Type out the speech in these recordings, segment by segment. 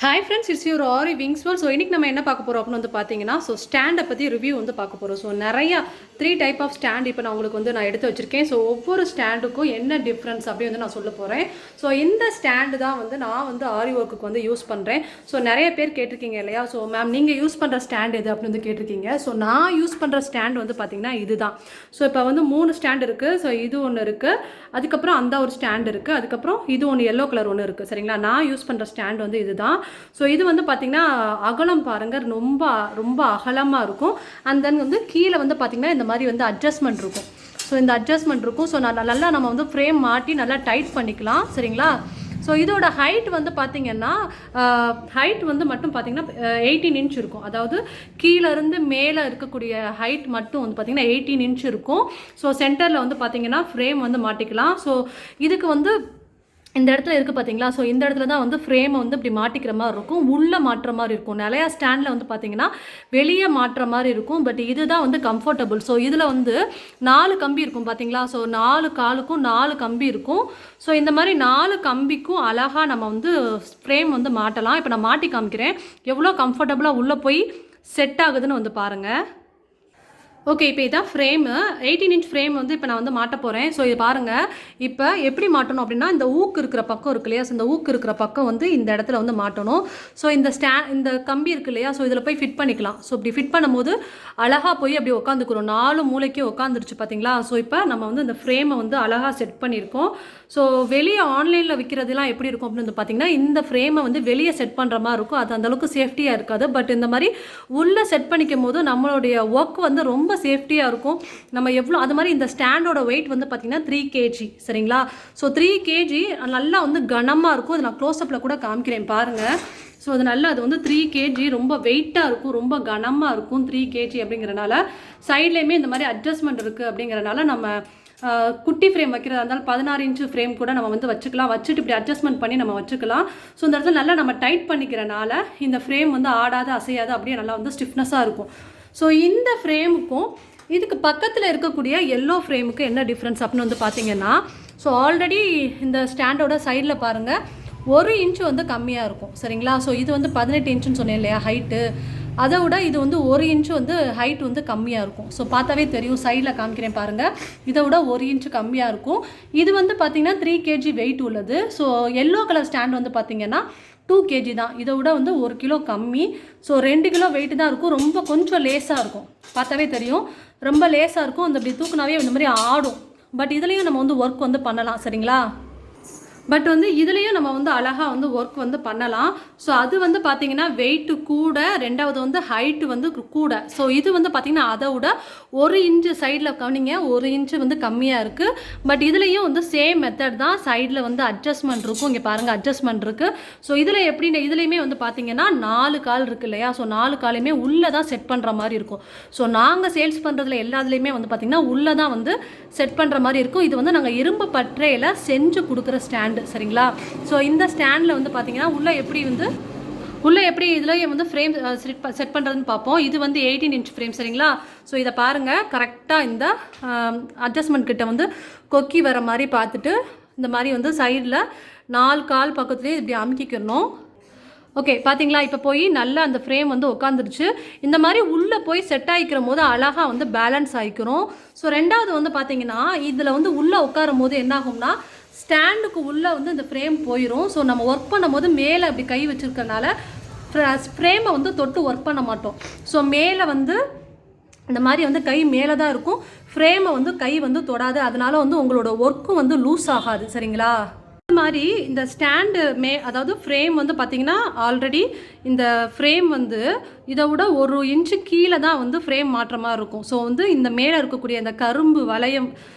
Hi friends, it's your Aariwingsworld. So இன்றைக்கி நம்ம என்ன பார்க்க போகிறோம் அப்படின்னு வந்து பார்த்தீங்கன்னா, ஸோ ஸ்டாண்டை பற்றி ரிவ்யூ வந்து பார்க்க போகிறோம். ஸோ நிறையா 3 டைப் ஆஃப் ஸ்டாண்ட் இப்போ நான் உங்களுக்கு வந்து நான் எடுத்து வச்சுருக்கேன். ஸோ ஒவ்வொரு ஸ்டாண்டுக்கும் என்ன டிஃப்ரென்ஸ் அப்படி வந்து நான் சொல்ல போகிறேன். ஸோ இந்த ஸ்டாண்டு தான் வந்து நான் வந்து ஆரி ஒர்க்குக்கு வந்து யூஸ் பண்ணுறேன். ஸோ நிறைய பேர் கேட்டிருக்கீங்க இல்லையா, ஸோ மேம் நீங்கள் யூஸ் பண்ணுற ஸ்டாண்ட் எது அப்படின்னு வந்து கேட்டிருக்கீங்க. ஸோ நான் யூஸ் பண்ணுற ஸ்டாண்ட் வந்து பார்த்திங்கன்னா இது தான். ஸோ இப்போ வந்து 3 ஸ்டாண்ட் இருக்குது. ஸோ இது ஒன்று இருக்குது, அதுக்கப்புறம் அந்த ஒரு ஸ்டாண்ட் இருக்குது, அதுக்கப்புறம் இது ஒன்று எல்லோ கலர் ஒன்று இருக்குது. சரிங்களா, நான் யூஸ் பண்ணுற ஸ்டாண்ட் வந்து இது தான். ஸோ இது வந்து பார்த்திங்கன்னா அகலம் பாருங்கள், ரொம்ப ரொம்ப அகலமாக இருக்கும். அண்ட் தென் வந்து கீழே வந்து பார்த்திங்கன்னா இந்த மாதிரி வந்து அட்ஜஸ்ட்மெண்ட் இருக்கும். ஸோ இந்த அட்ஜஸ்ட்மெண்ட் இருக்கும். ஸோ நல்லா நம்ம வந்து ஃப்ரேம் மாட்டி நல்லா டைட் பண்ணிக்கலாம். சரிங்களா, ஸோ இதோட ஹைட் வந்து பார்த்திங்கன்னா ஹைட் வந்து மட்டும் பார்த்திங்கன்னா 18 இன்ச் இருக்கும். அதாவது கீழேருந்து மேலே இருக்கக்கூடிய ஹைட் மட்டும் வந்து பார்த்திங்கன்னா 18 இன்ச் இருக்கும். ஸோ சென்டரில் வந்து பார்த்திங்கன்னா ஃப்ரேம் வந்து மாட்டிக்கலாம். ஸோ இதுக்கு வந்து இந்த இடத்துல இருக்குது பார்த்தீங்களா, ஸோ இந்த இடத்துல தான் வந்து ஃப்ரேமை வந்து இப்படி மாட்டிக்கிற மாதிரி இருக்கும், உள்ளே மாட்டுற மாதிரி இருக்கும். நிறையா ஸ்டாண்டில் வந்து பார்த்திங்கன்னா வெளியே மாட்டுற மாதிரி இருக்கும். பட் இதுதான் வந்து கம்ஃபர்டபுள். ஸோ இதில் வந்து 4 கம்பி இருக்கும் பார்த்தீங்களா, ஸோ 4 காலுக்கும் 4 கம்பி இருக்கும். ஸோ இந்த மாதிரி 4 கம்பிக்கும் அழகாக நம்ம வந்து ஃப்ரேம் வந்து மாட்டலாம். இப்போ நான் மாட்டி காமிக்கிறேன் எவ்வளோ கம்ஃபர்டபுளாக உள்ளே போய் செட் ஆகுதுன்னு வந்து பாருங்கள். ஓகே, இப்போ இதான் ஃப்ரேமு, 18 இன்ச் ஃப்ரேம் வந்து இப்போ நான் வந்து மாட்ட போகிறேன். ஸோ இது பாருங்கள், இப்போ எப்படி மாட்டணும் அப்படின்னா, இந்த ஊக்கு இருக்கிற பக்கம் இருக்கு இல்லையா, ஸோ இந்த ஊக்கு இருக்கிற பக்கம் வந்து இந்த இடத்துல வந்து மாட்டணும். ஸோ இந்த கம்பி இருக்கு இல்லையா, ஸோ இதில் போய் ஃபிட் பண்ணிக்கலாம். ஸோ இப்படி ஃபிட் பண்ணும்போது அழகாக போய் அப்படி உட்காந்துக்கிறோம், 4 மூளைக்கும் உட்காந்துருச்சு பார்த்தீங்களா. ஸோ இப்போ நம்ம வந்து இந்த ஃப்ரேமை வந்து அழகாக செட் பண்ணியிருக்கோம். ஸோ வெளியே ஆன்லைனில் விற்கிறதுலாம் எப்படி இருக்கும் அப்படின்னு வந்து பார்த்திங்கன்னா, இந்த ஃப்ரேமை வந்து வெளியே செட் பண்ணுற மாதிரி இருக்கும். அது அந்தளவுக்கு சேஃப்டியாக இருக்காது. பட் இந்த மாதிரி உள்ளே செட் பண்ணிக்கும் போது நம்மளுடைய ஒர்க் வந்து ரொம்ப சேஃப்டியாக இருக்கும். நம்ம எவ்வளோ அது மாதிரி இந்த ஸ்டாண்டோட வெயிட் வந்து பார்த்திங்கன்னா 3 kg. சரிங்களா, ஸோ 3 kg நல்லா வந்து கனமாக இருக்கும். அது நான் க்ளோஸ்அப்பில் கூட காமிக்கிறேன் பாருங்கள். ஸோ அது நல்லா, அது வந்து 3 kg ரொம்ப வெயிட்டாக இருக்கும், ரொம்ப கனமாக இருக்கும். 3 kg அப்படிங்கிறனால சைட்லேயுமே இந்த மாதிரி அட்ஜஸ்ட்மெண்ட் இருக்குது. அப்படிங்கிறனால நம்ம குட்டி ஃப்ரேம் வைக்கிறதா இருந்தாலும் 16 இன்ச்சு ஃப்ரேம் கூட நம்ம வந்து வச்சுக்கலாம். வச்சுட்டு இப்படி அட்ஜஸ்ட்மெண்ட் பண்ணி நம்ம வச்சுக்கலாம். ஸோ இந்த இடத்துல நல்லா நம்ம டைட் பண்ணிக்கிறனால இந்த ஃப்ரேம் வந்து ஆடாது அசையாது, அப்படியே நல்லா வந்து ஸ்டிஃப்னஸாக இருக்கும். ஸோ இந்த ஃப்ரேமுக்கும் இதுக்கு பக்கத்தில் இருக்கக்கூடிய எல்லோ ஃப்ரேமுக்கு என்ன டிஃப்ரென்ஸ் அப்படின்னு வந்து பார்த்திங்கன்னா, ஸோ ஆல்ரெடி இந்த ஸ்டாண்டோட சைடில் பாருங்கள் 1 இன்ச்சு வந்து கம்மியாக இருக்கும். சரிங்களா, ஸோ இது வந்து 18 இன்ச்சுன்னு சொன்னேன் இல்லையா ஹைட்டு, அதை விட இது வந்து 1 இன்ச்சு வந்து ஹைட் வந்து கம்மியாக இருக்கும். ஸோ பார்த்தாவே தெரியும், சைடில் காமிக்கிறேன் பாருங்கள், இதை விட 1 இன்ச்சு கம்மியாக இருக்கும். இது வந்து பார்த்திங்கன்னா 3 kg வெயிட் உள்ளது. ஸோ எல்லோ கலர் ஸ்டாண்ட் வந்து பார்த்திங்கன்னா 2 kg தான், இதை விட வந்து 1 கிலோ கம்மி. ஸோ 2 கிலோ வெயிட் தான் இருக்கும். ரொம்ப கொஞ்சம் லேஸாக இருக்கும், பார்த்தாவே தெரியும், ரொம்ப லேஸாக இருக்கும். அந்த இப்படி தூக்குனாவே இந்த மாதிரி ஆடும். பட் இதுலேயும் நம்ம வந்து ஒர்க் வந்து பண்ணலாம். சரிங்களா, பட் வந்து இதுலேயும் நம்ம வந்து அழகாக வந்து ஒர்க் வந்து பண்ணலாம். ஸோ அது வந்து பார்த்திங்கன்னா வெயிட்டு கூட, ரெண்டாவது வந்து ஹைட்டு வந்து கூட. ஸோ இது வந்து பார்த்திங்கன்னா அதை விட 1 இன்ச்சு சைடில் கவனிங்க, 1 இன்ச்சு வந்து கம்மியாக இருக்குது. பட் இதுலேயும் வந்து சேம் மெத்தட் தான், சைடில் வந்து அட்ஜஸ்ட்மெண்ட் இருக்கும். இங்கே பாருங்கள் அட்ஜஸ்ட்மெண்ட் இருக்குது. ஸோ இதில் எப்படின்னா இதுலேயுமே வந்து பார்த்திங்கன்னா 4 கால் இருக்குது இல்லையா, ஸோ 4 காலையுமே உள்ளே தான் செட் பண்ணுற மாதிரி இருக்கும். ஸோ நாங்கள் சேல்ஸ் பண்ணுறதுல எல்லாத்துலேயுமே வந்து பார்த்திங்கன்னா உள்ளே தான் வந்து செட் பண்ணுற மாதிரி இருக்கும். இது வந்து நாங்கள் இரும்பு பட்றையில் செஞ்சு கொடுக்குற ஸ்டாண்ட். சரிங்களா, ஸோ இந்த ஸ்டாண்டில் வந்து பார்த்தீங்கன்னா உள்ளே எப்படி இதுலேயே வந்து ஃப்ரேம் செட் பண்ணுறதுன்னு பார்ப்போம். இது வந்து 18 இன்ச் ஃப்ரேம். சரிங்களா, ஸோ இதை பாருங்கள், கரெக்டாக இந்த அட்ஜஸ்ட்மெண்ட் கிட்ட வந்து கொக்கி வர மாதிரி பார்த்துட்டு இந்த மாதிரி வந்து சைடில் 4 கால் பக்கத்துலேயே இப்படி அமுக்கிக்கணும். ஓகே, பார்த்தீங்களா, இப்போ போய் நல்லா அந்த ஃப்ரேம் வந்து உட்காந்துருச்சு. இந்த மாதிரி உள்ளே போய் செட் ஆகிக்கிற போது அழகாக வந்து பேலன்ஸ் ஆகிக்கிறோம். ஸோ ரெண்டாவது வந்து பார்த்திங்கன்னா இதில் வந்து உள்ளே உட்காரும் போது என்ன ஆகும்னா, ஸ்டாண்டுக்கு உள்ளே வந்து இந்த ஃப்ரேம் போயிடும். ஸோ நம்ம ஒர்க் பண்ணும் போது மேலே அப்படி கை வச்சுருக்கனால ஃப்ரேமை வந்து தொட்டு ஒர்க் பண்ண மாட்டோம். ஸோ மேலே வந்து இந்த மாதிரி வந்து கை மேலே தான் இருக்கும், ஃப்ரேமை வந்து கை வந்து தொடாது. அதனால வந்து உங்களோட ஒர்க்கும் வந்து லூஸ் ஆகாது. சரிங்களா, இந்த மாதிரி இந்த ஸ்டாண்டு அதாவது ஃப்ரேம் வந்து பார்த்திங்கன்னா ஆல்ரெடி இந்த ஃப்ரேம் வந்து இதை விட 1 இன்ச்சு கீழே தான் வந்து ஃப்ரேம் மாற்ற மாதிரி இருக்கும். ஸோ வந்து இந்த மேலே இருக்கக்கூடிய இந்த கரும்பு வளையம்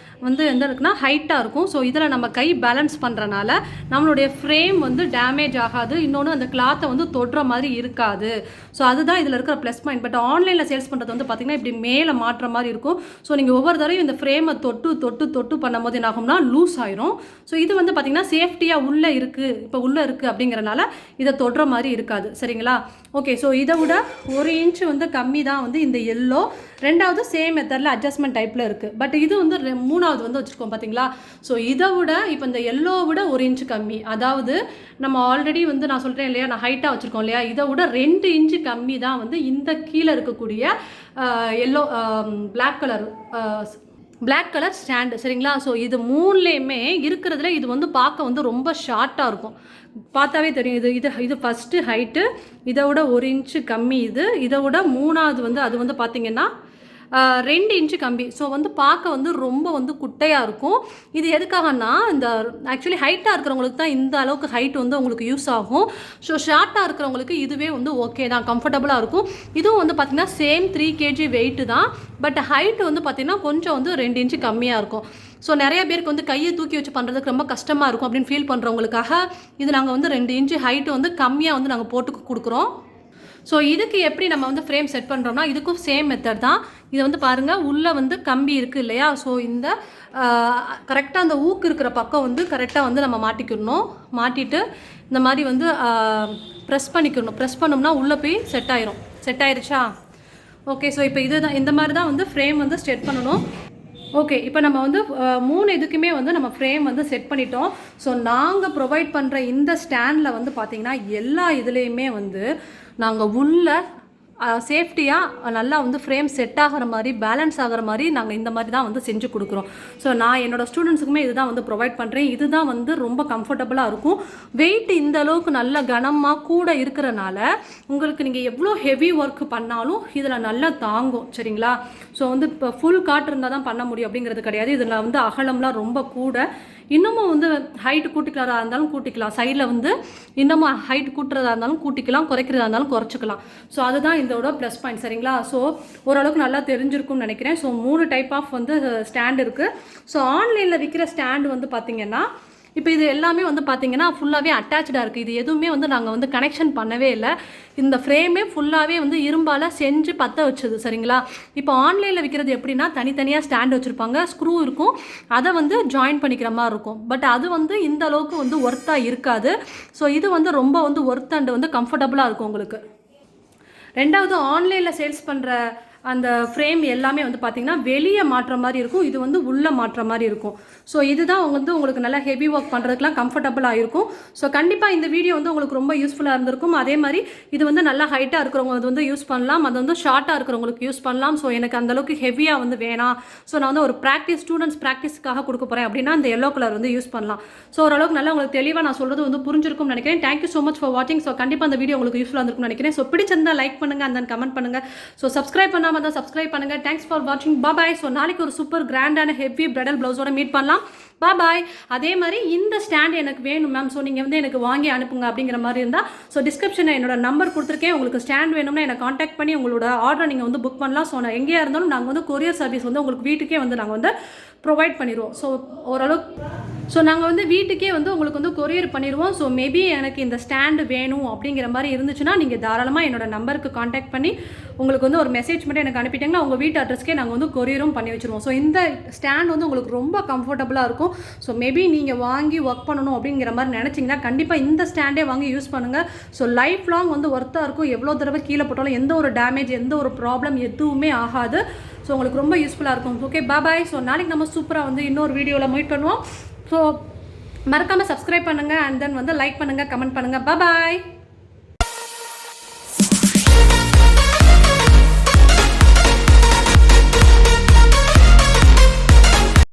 வந்து எந்த இருக்குன்னா ஹைட்டாக இருக்கும். ஸோ இதில் நம்ம கை பேலன்ஸ் பண்ணுறனால நம்மளுடைய ஃப்ரேம் வந்து டேமேஜ் ஆகாது. இன்னொன்று அந்த கிளாத்தை வந்து தொடுற மாதிரி இருக்காது. ஸோ அதுதான் இதில் இருக்கிற ப்ளஸ் பாயிண்ட். பட் ஆன்லைனில் சேல்ஸ் பண்ணுறது வந்து பார்த்திங்கன்னா இப்படி மேலே மாற்ற மாதிரி இருக்கும். ஸோ நீங்கள் ஒவ்வொரு தடவையும் இந்த ஃப்ரேமை தொட்டு பண்ணும்போது என்ன ஆகும்னா லூஸ் ஆயிரும். ஸோ இது வந்து பார்த்திங்கன்னா சேஃப்டியாக உள்ளே இருக்குது அப்படிங்கிறனால இதை தொடுற மாதிரி இருக்காது. சரிங்களா, ஓகே. ஸோ இதை விட 1 இன்ச்சு வந்து கம்மி தான் வந்து இந்த எல்லோ. ரெண்டாவது சேம் மெத்தடில் அட்ஜஸ்ட்மெண்ட் டைப்பில் இருக்குது. பட் இது வந்து மூணாவது வந்து வச்சுருக்கோம் பார்த்தீங்களா. ஸோ இதை விட இப்போ இந்த எல்லோ விட 1 இன்ச்சு கம்மி, அதாவது நம்ம ஆல்ரெடி வந்து நான் சொல்கிறேன் இல்லையா, நான் ஹைட்டாக வச்சுருக்கோம் இல்லையா, இதை விட 2 இன்ச்சு கம்மி தான் வந்து இந்த கீழே இருக்கக்கூடிய எல்லோ பிளாக் கலர் ஸ்டாண்டு சரிங்களா. ஸோ இது மூணுலேயுமே இருக்கிறதுல இது வந்து பார்க்க வந்து ரொம்ப ஷார்ட்டாக இருக்கும், பார்த்தாவே தெரியும். இது ஃபஸ்ட்டு ஹைட்டு, இதை விட 1 இன்ச்சு கம்மி, இதை விட மூணாவது வந்து அது வந்து பார்த்திங்கன்னா 2 இன்ச்சு கம்மி. ஸோ வந்து பார்க்க வந்து ரொம்ப வந்து குட்டையாக இருக்கும். இது எதுக்காகனா இந்த ஆக்சுவலி ஹைட்டாக இருக்கிறவங்களுக்கு தான் இந்த அளவுக்கு ஹைட் வந்து உங்களுக்கு யூஸ் ஆகும். ஸோ ஷார்ட்டாக இருக்கிறவங்களுக்கு இதுவே வந்து ஓகே தான், கம்ஃபர்டபுளாக இருக்கும். இதுவும் வந்து பார்த்திங்கன்னா சேம் 3 kg வெயிட்டு தான், பட் ஹைட்டு வந்து பார்த்திங்கன்னா கொஞ்சம் வந்து 2 இன்ச்சு கம்மியாக இருக்கும். ஸோ நிறைய பேருக்கு வந்து கையை தூக்கி வச்சு பண்ணுறதுக்கு ரொம்ப கஷ்டமாக இருக்கும் அப்படின்னு ஃபீல் பண்ணுறவங்களுக்காக இது நாங்கள் வந்து 2 இன்ச்சு ஹைட்டு வந்து கம்மியாக வந்து நாங்கள் போட்டு கொடுக்குறோம். ஸோ இதுக்கு எப்படி நம்ம வந்து ஃப்ரேம் செட் பண்ணுறோம்னா இதுக்கும் சேம் மெத்தட் தான். இதை வந்து பாருங்கள், உள்ளே வந்து கம்பி இருக்குது இல்லையா. ஸோ இந்த கரெக்டாக அந்த ஊக்கு இருக்கிற பக்கம் வந்து கரெக்டாக வந்து நம்ம மாட்டிக்கிடணும். மாட்டிட்டு இந்த மாதிரி வந்து ப்ரெஸ் பண்ணிக்கிடணும். ப்ரெஸ் பண்ணோம்னா உள்ளே போய் செட் ஆயிரும். செட் ஆயிருச்சா? ஓகே. ஸோ இப்போ இதுதான், இந்த மாதிரி தான் வந்து ஃப்ரேம் வந்து செட் பண்ணணும். ஓகே, இப்போ நம்ம வந்து 3 இதுக்குமே வந்து நம்ம ஃப்ரேம் வந்து செட் பண்ணிட்டோம். ஸோ நாங்கள் ப்ரொவைட் பண்ணுற இந்த ஸ்டாண்டில் வந்து பார்த்திங்கன்னா எல்லா இதுலேயுமே வந்து நாங்கள் உள்ள சேஃப்டியாக நல்லா வந்து ஃப்ரேம் செட் ஆகிற மாதிரி, பேலன்ஸ் ஆகிற மாதிரி நாங்கள் இந்த மாதிரி தான் வந்து செஞ்சு கொடுக்குறோம். ஸோ நான் என்னோடய ஸ்டூடெண்ட்ஸுக்குமே இதுதான் வந்து ப்ரொவைட் பண்ணுறேன். இதுதான் வந்து ரொம்ப கம்ஃபர்டபுளாக இருக்கும். வெயிட் இந்த அளவுக்கு நல்ல கனமாக கூட இருக்கிறனால உங்களுக்கு நீங்கள் எவ்வளோ ஹெவி ஒர்க் பண்ணாலும் இதில் நல்லா தாங்கும் சரிங்களா. ஸோ வந்து இப்போ ஃபுல் காட் இருந்தால் தான் பண்ண முடியும் அப்படிங்கிறது கிடையாது. இதில் வந்து அகலம்லாம் ரொம்ப கூட, இன்னமும் வந்து ஹைட்டு கூட்டிக்கிறதா இருந்தாலும் கூட்டிக்கலாம், சைடில் வந்து இன்னமும் ஹைட் கூட்டுறதா இருந்தாலும் கூட்டிக்கலாம், குறைக்கிறதா இருந்தாலும் குறைச்சிக்கலாம். ஸோ அதுதான் இதோட ப்ளஸ் பாயிண்ட் சரிங்களா. ஸோ ஓரளவுக்கு நல்லா தெரிஞ்சிருக்கும்னு நினைக்கிறேன். ஸோ 3 டைப் ஆஃப் வந்து ஸ்டாண்ட் இருக்குது. ஸோ ஆன்லைனில் விற்கிற ஸ்டாண்டு வந்து பார்த்திங்கன்னா இப்போ இது எல்லாமே வந்து பார்த்திங்கன்னா ஃபுல்லாகவே அட்டாச்சாக இருக்குது. இது எதுவுமே வந்து நாங்கள் வந்து கனெக்ஷன் பண்ணவே இல்லை. இந்த ஃப்ரேமே ஃபுல்லாகவே வந்து இரும்பால் செஞ்சு பற்ற வச்சது சரிங்களா. இப்போ ஆன்லைனில் விற்கிறது எப்படின்னா தனித்தனியாக ஸ்டாண்ட் வச்சுருப்பாங்க, ஸ்க்ரூ இருக்கும், அதை வந்து ஜாயின் பண்ணிக்கிற மாதிரி இருக்கும். பட் அது வந்து இந்த அளவுக்கு வந்து ஒர்த்தாக இருக்காது. ஸோ இது வந்து ரொம்ப வந்து ஒர்த் அண்ட் வந்து கம்ஃபர்டபுளாக இருக்கும் உங்களுக்கு. ரெண்டாவது, ஆன்லைனில் சேல்ஸ் பண்ணுற அந்த ஃப்ரேம் எல்லாமே வந்து பார்த்திங்கன்னா வெளியே மாட்டுற மாதிரி இருக்கும், இது வந்து உள்ளே மாட்டுற மாதிரி இருக்கும். ஸோ இதுதான் வந்து உங்களுக்கு நல்லா ஹெவி ஒர்க் பண்ணுறதுக்குலாம் கம்ஃபர்டபுளாக இருக்கும். ஸோ கண்டிப்பாக இந்த வீடியோ வந்து உங்களுக்கு ரொம்ப யூஸ்ஃபுல்லாக இருந்திருக்கும். அதே மாதிரி இது வந்து நல்லா ஹைட்டாக இருக்கிறவங்க அது வந்து யூஸ் பண்ணலாம், அது வந்து ஷார்ட்டாக இருக்கிறவங்களுக்கு யூஸ் பண்ணலாம். ஸோ எனக்கு அந்தளவுக்கு ஹெவியாக வந்து வேணாம், ஸோ நான் வந்து ஒரு ஸ்டூடெண்ட்ஸ் ப்ராக்டிஸ்க்காக கொடுக்க போகிறேன் அப்படின்னா இந்த எல்லோ கலர் வந்து யூஸ் பண்ணலாம். ஸோ ஓரளவுக்கு நல்லா உங்களுக்கு தெளிவாக நான் சொல்கிறது வந்து புரிஞ்சிருக்கும்னு நினைக்கிறேன். தேங்க்யூ ஸோ மச் ஃபார் வாட்சிங். ஸோ கண்டிப்பாக அந்த வீடியோ உங்களுக்கு யூஸ்ஃபுல்லாக இருக்கும்னு நினைக்கிறேன். ஸோ பிடிச்சிருந்தா லைக் பண்ணுங்கள், அந்த கமெண்ட் பண்ணுங்கள். ஸோ சப்ஸ்கிரைப் பண்ணாமல் தான் சப்ஸ்கிரைப் பண்ணுங்கள். தேங்க்ஸ் ஃபார் வாட்சிங். பாய். ஸோ நாளைக்கு ஒரு சூப்பர் கிராண்டான ஹெவி பிரைடல் ப்ளவுஸோட மீட் பண்ணலாம். பாய். அதே மாதிரி இந்த ஸ்டாண்ட் எனக்கு வேணும் மேம், ஸோ நீங்கள் வந்து எனக்கு வாங்கி அனுப்புங்க அப்படிங்கிற மாதிரி இருந்தால் ஸோ டிஸ்கிரிப்ஷனில் என்னோட நம்பர் கொடுத்துருக்கேன். உங்களுக்கு ஸ்டாண்ட் வேணும்னா என்னை காண்டாக்ட் பண்ணி உங்களோட ஆர்டரை நீங்கள் வந்து புக் பண்ணலாம். ஸோ நான் எங்கேயா இருந்தாலும் நாங்கள் வந்து கொரியர் சர்வீஸ் வந்து உங்களுக்கு வீட்டுக்கே வந்து நாங்கள் வந்து ப்ரொவைட் பண்ணிடுவோம். ஸோ ஓரளவுக்கு நாங்கள் வந்து வீட்டுக்கே வந்து உங்களுக்கு வந்து கொரியர் பண்ணிடுவோம். ஸோ மேபி எனக்கு இந்த ஸ்டாண்டு வேணும் அப்படிங்கிற மாதிரி இருந்துச்சுன்னா நீங்கள் தாராளமாக என்னோட நம்பருக்கு காண்டாக்ட் பண்ணி உங்களுக்கு வந்து ஒரு மெசேஜ் மட்டும் எனக்கு அனுப்பிட்டிங்கன்னா உங்கள் வீட்டு அட்ரஸ்க்கே நாங்கள் வந்து கொரியரும் பண்ணி வச்சுருவோம். ஸோ இந்த ஸ்டாண்ட் வந்து உங்களுக்கு ரொம்ப கம்ஃபர்டபுளாக இருக்கும். ஸோ மேபி நீங்கள் வாங்கி ஒர்க் பண்ணணும் அப்படிங்கிற மாதிரி நினச்சிங்கன்னா கண்டிப்பாக இந்த ஸ்டாண்டே வாங்கி யூஸ் பண்ணுங்கள். ஸோ லைஃப் லாங் வந்து ஒர்த்தாக இருக்கும். எவ்வளோ தடவை கீழே போட்டாலும் எந்த ஒரு டேமேஜ், எந்த ஒரு ப்ராப்ளம் எதுவுமே ஆகாது. ஸோ உங்களுக்கு ரொம்ப யூஸ்ஃபுல்லாக இருக்கும். ஓகே, பாய். ஸோ நாளைக்கு நம்ம சூப்பராக வந்து இன்னொரு வீடியோவில் மீட் பண்ணுவோம். ஸோ மறக்காமல் சப்ஸ்கிரைப் பண்ணுங்கள், அண்ட் தென் வந்து லைக் பண்ணுங்கள், கமெண்ட் பண்ணுங்கள். பாய்.